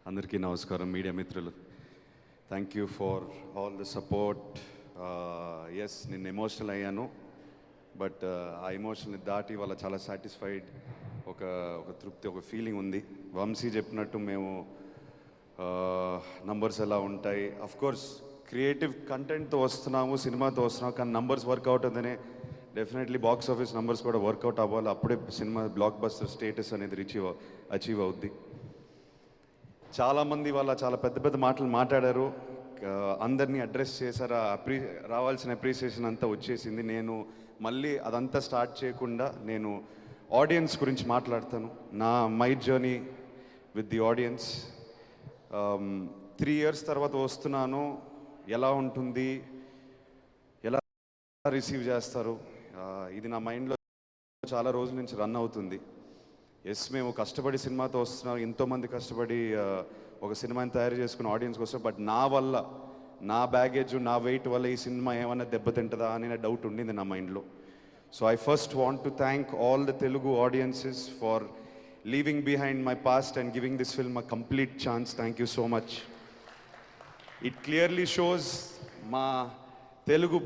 అందరికీ నమస్కారం మీడియా మిత్రులు. Thank you for all the support. Yes, నేను ఎమోషనల్ అయ్యాను, బట్ ఆ ఎమోషన్ని దాటి వాళ్ళ చాలా సాటిస్ఫైడ్, ఒక తృప్తి, ఒక ఫీలింగ్ ఉంది. వంశీ చెప్పినట్టు మేము నంబర్స్ ఎలా ఉంటాయి, కోర్స్ క్రియేటివ్ కంటెంట్తో వస్తున్నాము, సినిమాతో వస్తున్నాము, కానీ నంబర్స్ వర్కౌట్ అవుతుందనే డెఫినెట్లీ బాక్స్ ఆఫీస్ నంబర్స్ కూడా వర్కౌట్ అవ్వాలి. అప్పుడే సినిమా బ్లాక్ బస్టర్ స్టేటస్ అనేది అచీవ్ అవుద్ది. చాలామంది వాళ్ళ చాలా పెద్ద పెద్ద మాటలు మాట్లాడారు, అందరినీ అడ్రస్ చేశారు. రావాల్సిన అప్రిసియేషన్ అంతా వచ్చేసింది. నేను మళ్ళీ అదంతా స్టార్ట్ చేయకుండా నేను ఆడియన్స్ గురించి మాట్లాడతాను. My journey with the audience. 3 years తర్వాత వస్తున్నాను, ఎలా ఉంటుంది, ఎలా రిసీవ్ చేస్తారు, ఇది నా మైండ్లో చాలా రోజుల నుంచి రన్ అవుతుంది. ఎస్, మేము కష్టపడి సినిమాతో వస్తున్నాం, ఎంతోమంది కష్టపడి ఒక సినిమాని తయారు చేసుకుని ఆడియన్స్కి వస్తాం. బట్ నా వల్ల, నా బ్యాగేజ్, నా వెయిట్ వల్ల ఈ సినిమా ఏమైనా దెబ్బతింటుందా అనే డౌట్ ఉండింది నా మైండ్లో. So I first want to thank all the Telugu audiences for leaving behind my past and giving this film a complete chance. Thank you so much. It clearly shows మా తెలుగు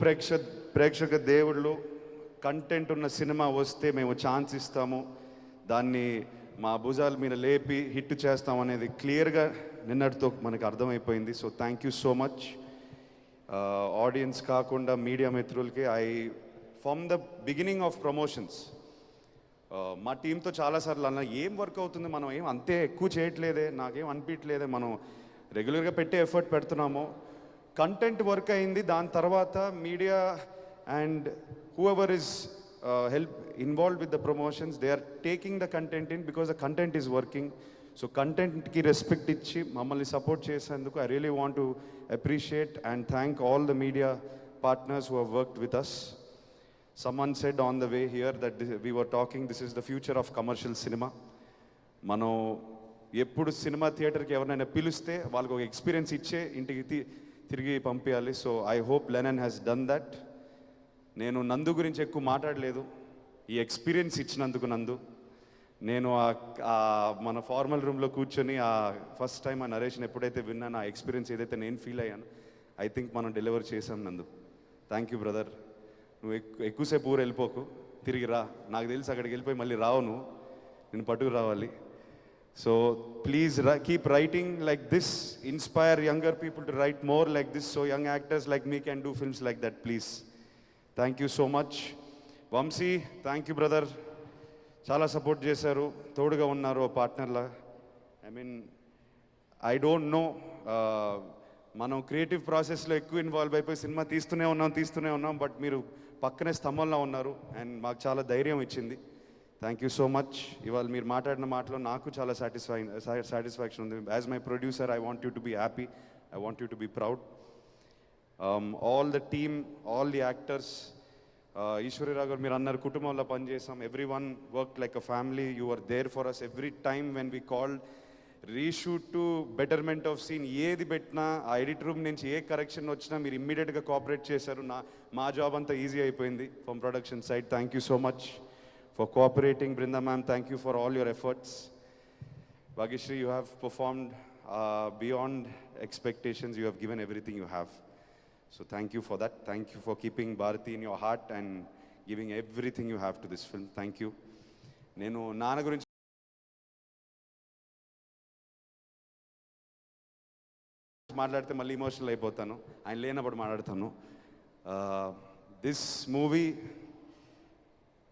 ప్రేక్షక దేవుళ్ళు, కంటెంట్ ఉన్న cinema వస్తే మేము chance ఇస్తాము, దాన్ని మా భుజాల మీద లేపి హిట్ చేస్తాం అనేది క్లియర్గా నిన్నటితో మనకు అర్థమైపోయింది. So thank you so much. Audience కాకుండా మీడియా మిత్రులకి from the beginning of promotions మా టీంతో చాలాసార్లు అన్న, ఏం వర్క్ అవుతుంది, మనం ఏం అంతే ఎక్కువ చేయట్లేదే, నాకేం అనిపించలేదే, మనం రెగ్యులర్గా పెట్టే ఎఫర్ట్ పెడుతున్నాము, కంటెంట్ వర్క్ అయింది. దాని తర్వాత media and whoever is involved with the promotions, they are taking the content in because the content is working. So content ki respect ichi mammalni support chesanduku I really want to appreciate and thank all the media partners who have worked with us. Someone said on the way here that we were talking, this is the future of commercial cinema. Mano eppudu cinema theater ki evarnaina piluste valku oka experience icche intiki tirigi pampiyali. So I hope Lennon has done that. నేను నందు గురించి ఎక్కువ మాట్లాడలేదు, ఈ experience ఇచ్చినందుకు నందు. నేను మన ఫార్మల్ రూమ్లో కూర్చొని ఫస్ట్ టైం ఆ నరేషన్ ఎప్పుడైతే విన్నాను, ఆ ఎక్స్పీరియన్స్ ఏదైతే నేను ఫీల్ అయ్యాను, ఐ థింక్ మనం డెలివర్ చేసాం నందు. Thank you brother. నువ్వు ఎక్కువసేపు ఊరు వెళ్ళిపోకు, తిరిగి రా. నాకు తెలిసి అక్కడికి వెళ్ళిపోయి మళ్ళీ రావు, నేను పట్టుకు రావాలి. So please keep writing like this, inspire younger people to write more like this, so young actors like me can do films like that please. Thank you so much. Vamsi, thank you brother, చాలా support చేశారు, తోడుగా ఉన్నారు పార్ట్నర్లా. I don't know, మనం creative ప్రాసెస్లో ఎక్కువ involve అయిపోయి cinema తీస్తూనే ఉన్నాం, బట్ మీరు పక్కనే స్తంభంలో ఉన్నారు అండ్ మాకు చాలా ధైర్యం ఇచ్చింది. Thank you so much. ఇవాళ మీరు మాట్లాడిన మాటలో నాకు చాలా సాటిస్ఫాక్షన్ ఉంది. As my producer I want you to be happy, I want you to be proud. All the team, all the actors, Ishwari Raghav, మీరు అన్నారు కుటుంబంలో పనిచేసాం, everyone worked like a family. You were there for us every time when we called, reshoot to betterment of scene, ఏది పెట్టినా ఆ edit room నుంచి ఏ correction వచ్చినా మీరు ఇమ్మీడియట్గా కోఆపరేట్ చేశారు. మా జాబ్ అంతా ఈజీ అయిపోయింది from production side. Thank you so much for cooperating. Brinda ma'am, thank you for all your efforts. Bhagyashree, you have performed beyond expectations. You have given everything you have. So thank you for that. Thank you for keeping Bharati in your heart and giving everything you have to this film. Thank you. నేను నాన్న గురించి మాట్లాడితే మళ్ళీ emotional అయిపోతాను, ఆయన లేనప్పుడు మాట్లాడతాను. This movie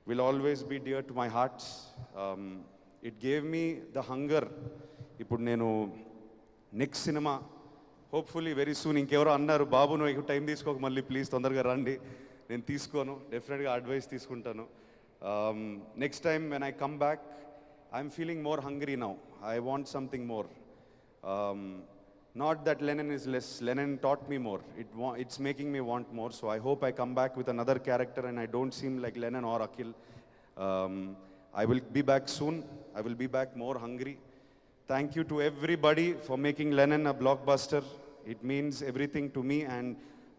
will always be dear to my hearts. It gave me the hunger. ఇప్పుడు నేను next cinema hopefully very soon, ఇంకెవరో అన్నారు, బాబు నువ్వు ఎక్కువ టైం తీసుకోక, మళ్ళీ ప్లీజ్ తొందరగా రండి. నేను తీసుకోను, డెఫినెట్గా అడ్వైస్ తీసుకుంటాను. Next time when I come back I'm feeling more hungry now. I want something more. Not that Lennon is less, Lennon taught me more. It's making me want more. So I hope I come back with another character and I don't seem like Lennon or Akhil. I will be back soon. I will be back more hungry. Thank you to everybody for making Lennon a blockbuster. It means everything to me and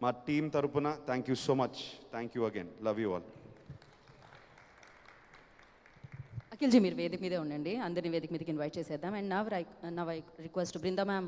my team tarupuna. Thank you so much. Thank you again. Love you all. నిఖిల్జీ మీరు వేదిక మీదే ఉండండి, అందరిని వేదిక మీదకి invite చేసేద్దాం. And now I request Brinda ma'am